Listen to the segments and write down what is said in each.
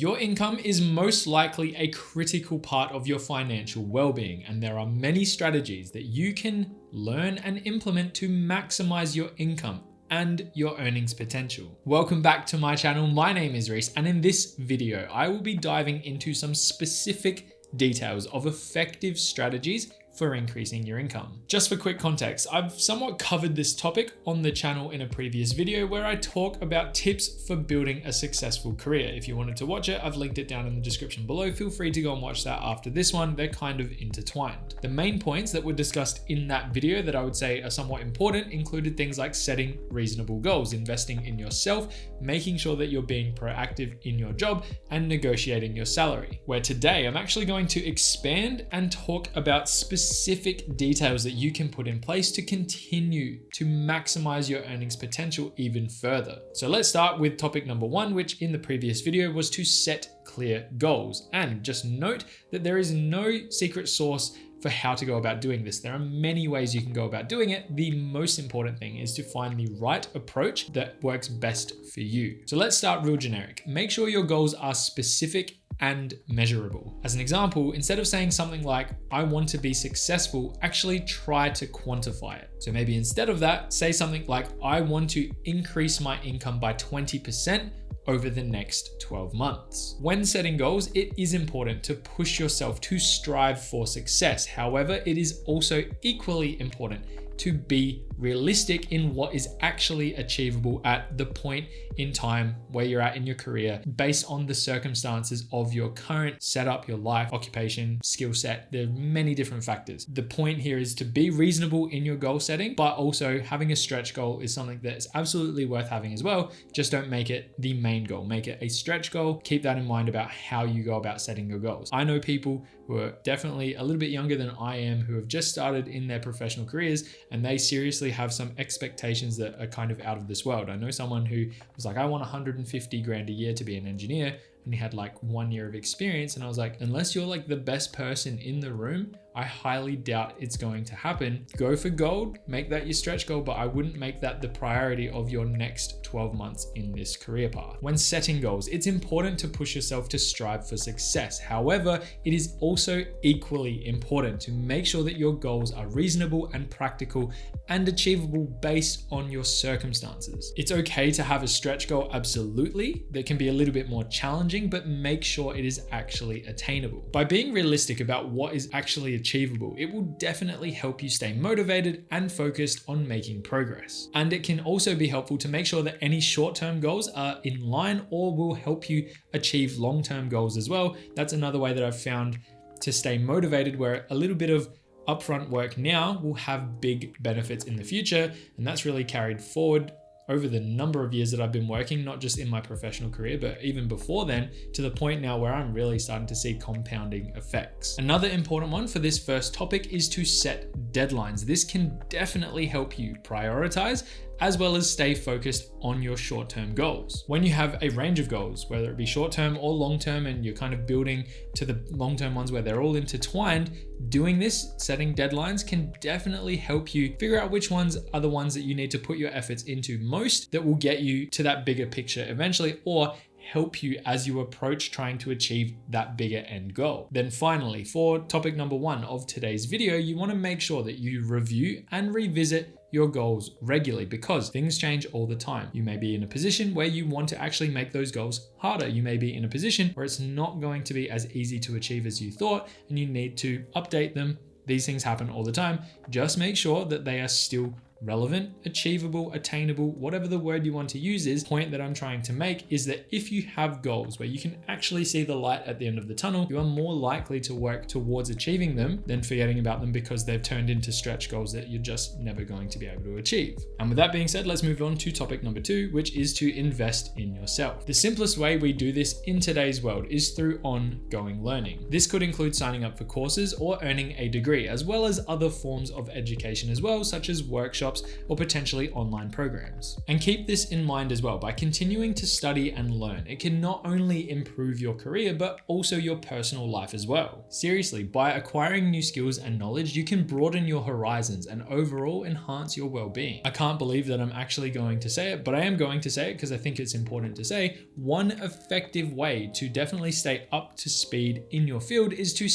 Your income is most likely a critical part of your financial well-being, and there are many strategies that you can learn and implement to maximize your income and your earnings potential. Welcome back to my channel. My name is Reese, and in this video, I will be diving into some specific details of effective strategies for increasing your income. Just for quick context, I've somewhat covered this topic on the channel in a previous video where I talk about tips for building a successful career. If you wanted to watch it, I've linked it down in the description below. Feel free to go and watch that after this one. They're kind of intertwined. The main points that were discussed in that video that I would say are somewhat important included things like setting reasonable goals, investing in yourself, making sure that you're being proactive in your job, and negotiating your salary. Where today I'm actually going to expand and talk about specific details that you can put in place to continue to maximize your earnings potential even further. So let's start with topic number one, which in the previous video was to set clear goals. And just note that there is no secret sauce for how to go about doing this. There are many ways you can go about doing it. The most important thing is to find the right approach that works best for you. So let's start real generic. Make sure your goals are specific and measurable. As an example, instead of saying something like, I want to be successful, actually try to quantify it. So maybe instead of that, say something like, I want to increase my income by 20% over the next 12 months. When setting goals, it is important to push yourself to strive for success. However, it is also equally important to be realistic in what is actually achievable at the point in time where you're at in your career based on the circumstances of your current setup, your life, occupation, skill set. There are many different factors. The point here is to be reasonable in your goal setting, but also having a stretch goal is something that is absolutely worth having as well. Just don't make it the main goal. Make it a stretch goal. Keep that in mind about how you go about setting your goals. I know people who are definitely a little bit younger than I am who have just started in their professional careers, and they seriously have some expectations that are kind of out of this world. I know someone who was like, I want 150 grand a year to be an engineer, and he had like 1 year of experience. And I was like, unless you're like the best person in the room, I highly doubt it's going to happen. Go for gold, make that your stretch goal, but I wouldn't make that the priority of your next 12 months in this career path. When setting goals, it's important to push yourself to strive for success. However, it is also equally important to make sure that your goals are reasonable and practical and achievable based on your circumstances. It's okay to have a stretch goal, absolutely, that can be a little bit more challenging, but make sure it is actually attainable. By being realistic about what is actually achievable, it will definitely help you stay motivated and focused on making progress. And it can also be helpful to make sure that any short-term goals are in line or will help you achieve long-term goals as well. That's another way that I've found to stay motivated, where a little bit of upfront work now will have big benefits in the future. And that's really carried forward over the number of years that I've been working, not just in my professional career, but even before then, to the point now where I'm really starting to see compounding effects. Another important one for this first topic is to set deadlines. This can definitely help you prioritize as well as stay focused on your short-term goals. When you have a range of goals, whether it be short-term or long-term, and you're kind of building to the long-term ones where they're all intertwined, doing this, setting deadlines, can definitely help you figure out which ones are the ones that you need to put your efforts into most that will get you to that bigger picture eventually, or help you as you approach trying to achieve that bigger end goal. Then finally, for topic number one of today's video, you want to make sure that you review and revisit your goals regularly, because things change all the time. You may be in a position where you want to actually make those goals harder. You may be in a position where it's not going to be as easy to achieve as you thought, and you need to update them. These things happen all the time. Just make sure that they are still relevant, achievable, attainable, whatever the word you want to use is. The point that I'm trying to make is that if you have goals where you can actually see the light at the end of the tunnel, you are more likely to work towards achieving them than forgetting about them because they've turned into stretch goals that you're just never going to be able to achieve. And with that being said, let's move on to topic number two, which is to invest in yourself. The simplest way we do this in today's world is through ongoing learning. This could include signing up for courses or earning a degree, as well as other forms of education as well, such as workshops, workshops, or potentially online programs. And keep this in mind as well. By continuing to study and learn, it can not only improve your career, but also your personal life as well. Seriously, by acquiring new skills and knowledge, you can broaden your horizons and overall enhance your well-being. I can't believe that I'm actually going to say it, but I am going to say it because I think it's important to say. One effective way to definitely stay up to speed in your field is to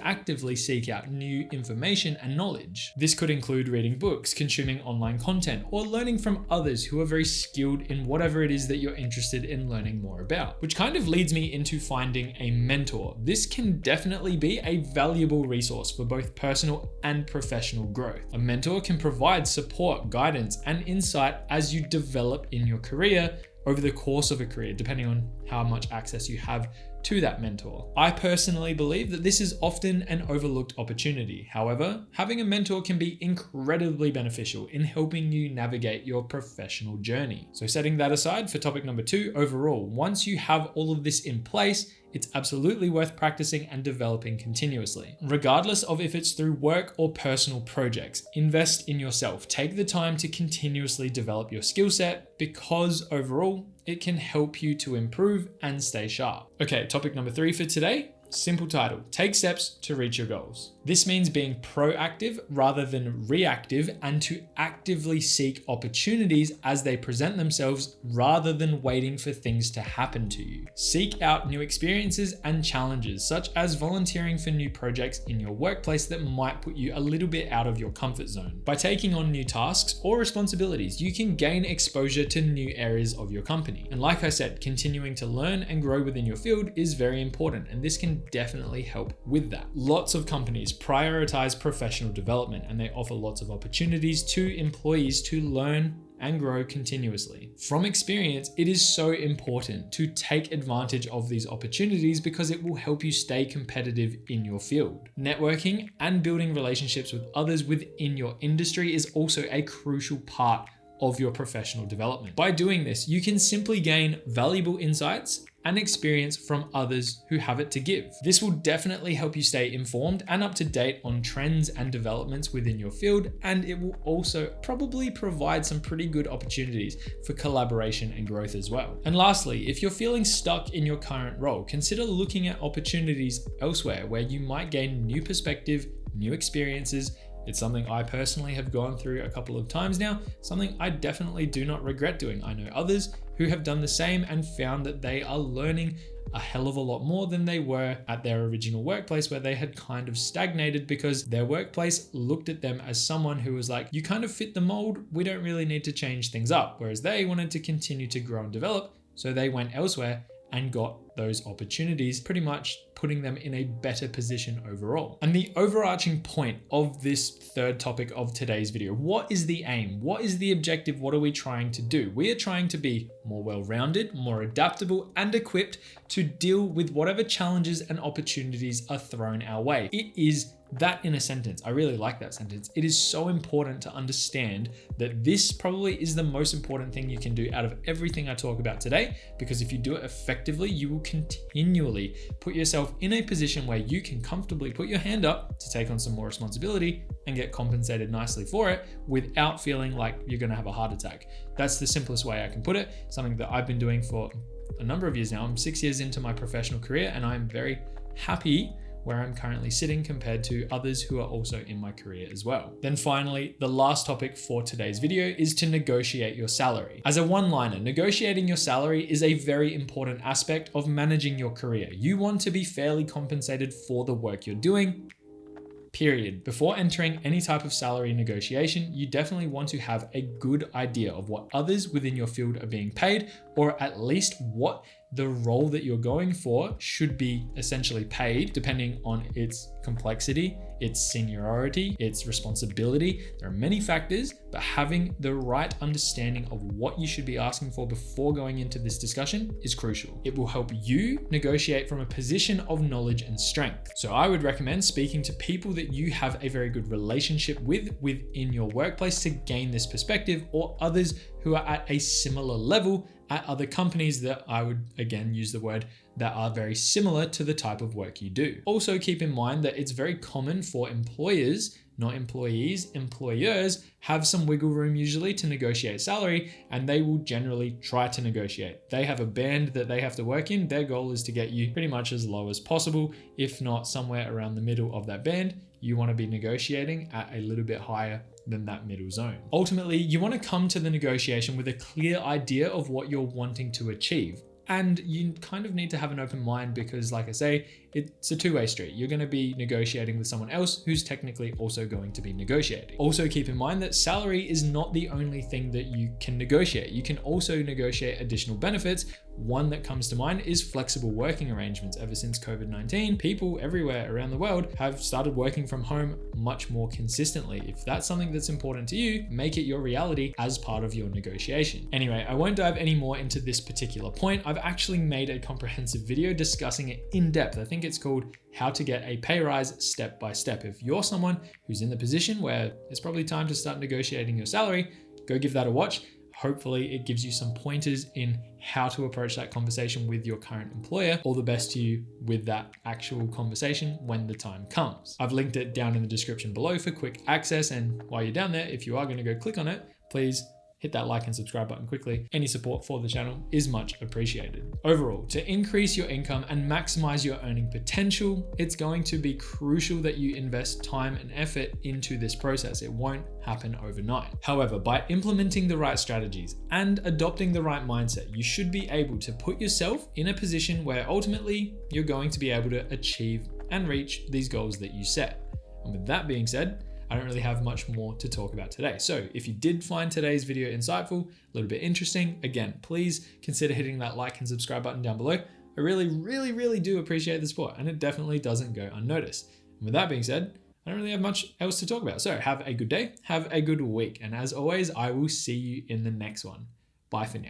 actively seek out new information and knowledge. This could include reading books, consuming online content, or learning from others who are very skilled in whatever it is that you're interested in learning more about. Which kind of leads me into finding a mentor. This can definitely be a valuable resource for both personal and professional growth. A mentor can provide support, guidance, and insight as you develop in your career over the course of a career, depending on how much access you have to that mentor. I personally believe that this is often an overlooked opportunity. However, having a mentor can be incredibly beneficial in helping you navigate your professional journey. So setting that aside for topic number 2, overall, once you have all of this in place, it's absolutely worth practicing and developing continuously. Regardless of if it's through work or personal projects, invest in yourself. Take the time to continuously develop your skill set because overall, it can help you to improve and stay sharp. Okay, topic number 3 for today. Simple title, take steps to reach your goals. This means being proactive rather than reactive and to actively seek opportunities as they present themselves rather than waiting for things to happen to you. Seek out new experiences and challenges, such as volunteering for new projects in your workplace that might put you a little bit out of your comfort zone. By taking on new tasks or responsibilities, you can gain exposure to new areas of your company. And like I said, continuing to learn and grow within your field is very important, and this can definitely help with that. Lots of companies prioritize professional development, and they offer lots of opportunities to employees to learn and grow continuously. From experience, it is so important to take advantage of these opportunities because it will help you stay competitive in your field. Networking and building relationships with others within your industry is also a crucial part of your professional development. By doing this, you can simply gain valuable insights and experience from others who have it to give. This will definitely help you stay informed and up to date on trends and developments within your field, and it will also probably provide some pretty good opportunities for collaboration and growth as well. And lastly, if you're feeling stuck in your current role, consider looking at opportunities elsewhere where you might gain new perspective, new experiences. It's something I personally have gone through a couple of times now, something I definitely do not regret doing. I know others who have done the same and found that they are learning a hell of a lot more than they were at their original workplace, where they had kind of stagnated because their workplace looked at them as someone who was like, you kind of fit the mold, we don't really need to change things up. Whereas they wanted to continue to grow and develop, so they went elsewhere and got those opportunities, pretty much putting them in a better position overall. And the overarching point of this third topic of today's video, what is the aim? What is the objective? What are we trying to do? We are trying to be more well-rounded, more adaptable, and equipped to deal with whatever challenges and opportunities are thrown our way. It is that in a sentence. I really like that sentence. It is so important to understand that this probably is the most important thing you can do out of everything I talk about today, because if you do it effectively, you will continually put yourself in a position where you can comfortably put your hand up to take on some more responsibility and get compensated nicely for it without feeling like you're going to have a heart attack. That's the simplest way I can put it. Something that I've been doing for a number of years now. I'm 6 years into my professional career, and I'm very happy where I'm currently sitting compared to others who are also in my career as well. Then finally, the last topic for today's video is to negotiate your salary. As a one-liner, negotiating your salary is a very important aspect of managing your career. You want to be fairly compensated for the work you're doing, period. Before entering any type of salary negotiation, you definitely want to have a good idea of what others within your field are being paid, or at least what the role that you're going for should be essentially paid, depending on its complexity, its seniority, its responsibility. There are many factors, but having the right understanding of what you should be asking for before going into this discussion is crucial. It will help you negotiate from a position of knowledge and strength. So I would recommend speaking to people that you have a very good relationship with within your workplace to gain this perspective, or others who are at a similar level at other companies that I would again use the word that are very similar to the type of work you do. Also keep in mind that it's very common for employers, not employees, employers have some wiggle room usually to negotiate salary, and they will generally try to negotiate. They have a band that they have to work in. Their goal is to get you pretty much as low as possible, if not somewhere around the middle of that band. You want to be negotiating at a little bit higher than that middle zone. Ultimately, you want to come to the negotiation with a clear idea of what you're wanting to achieve. And you kind of need to have an open mind because, like I say, it's a two-way street. You're going to be negotiating with someone else who's technically also going to be negotiating. Also keep in mind that salary is not the only thing that you can negotiate. You can also negotiate additional benefits. One that comes to mind is flexible working arrangements. Ever since COVID-19, people everywhere around the world have started working from home much more consistently. If that's something that's important to you, make it your reality as part of your negotiation. Anyway, I won't dive any more into this particular point. I've actually made a comprehensive video discussing it in depth. I think it's called How to Get a Pay Rise Step by Step. If you're someone who's in the position where it's probably time to start negotiating your salary, go give that a watch. Hopefully it gives you some pointers in how to approach that conversation with your current employer. All the best to you with that actual conversation when the time comes. I've linked it down in the description below for quick access. And while you're down there, if you are going to go click on it, please hit that like and subscribe button quickly. Any support for the channel is much appreciated. Overall, to increase your income and maximize your earning potential, it's going to be crucial that you invest time and effort into this process. It won't happen overnight. However, by implementing the right strategies and adopting the right mindset, you should be able to put yourself in a position where ultimately you're going to be able to achieve and reach these goals that you set. And with that being said, I don't really have much more to talk about today. So if you did find today's video insightful, a little bit interesting, again, please consider hitting that like and subscribe button down below. I really do appreciate the support, and it definitely doesn't go unnoticed. And with that being said, I don't really have much else to talk about. So have a good day, have a good week. And as always, I will see you in the next one. Bye for now.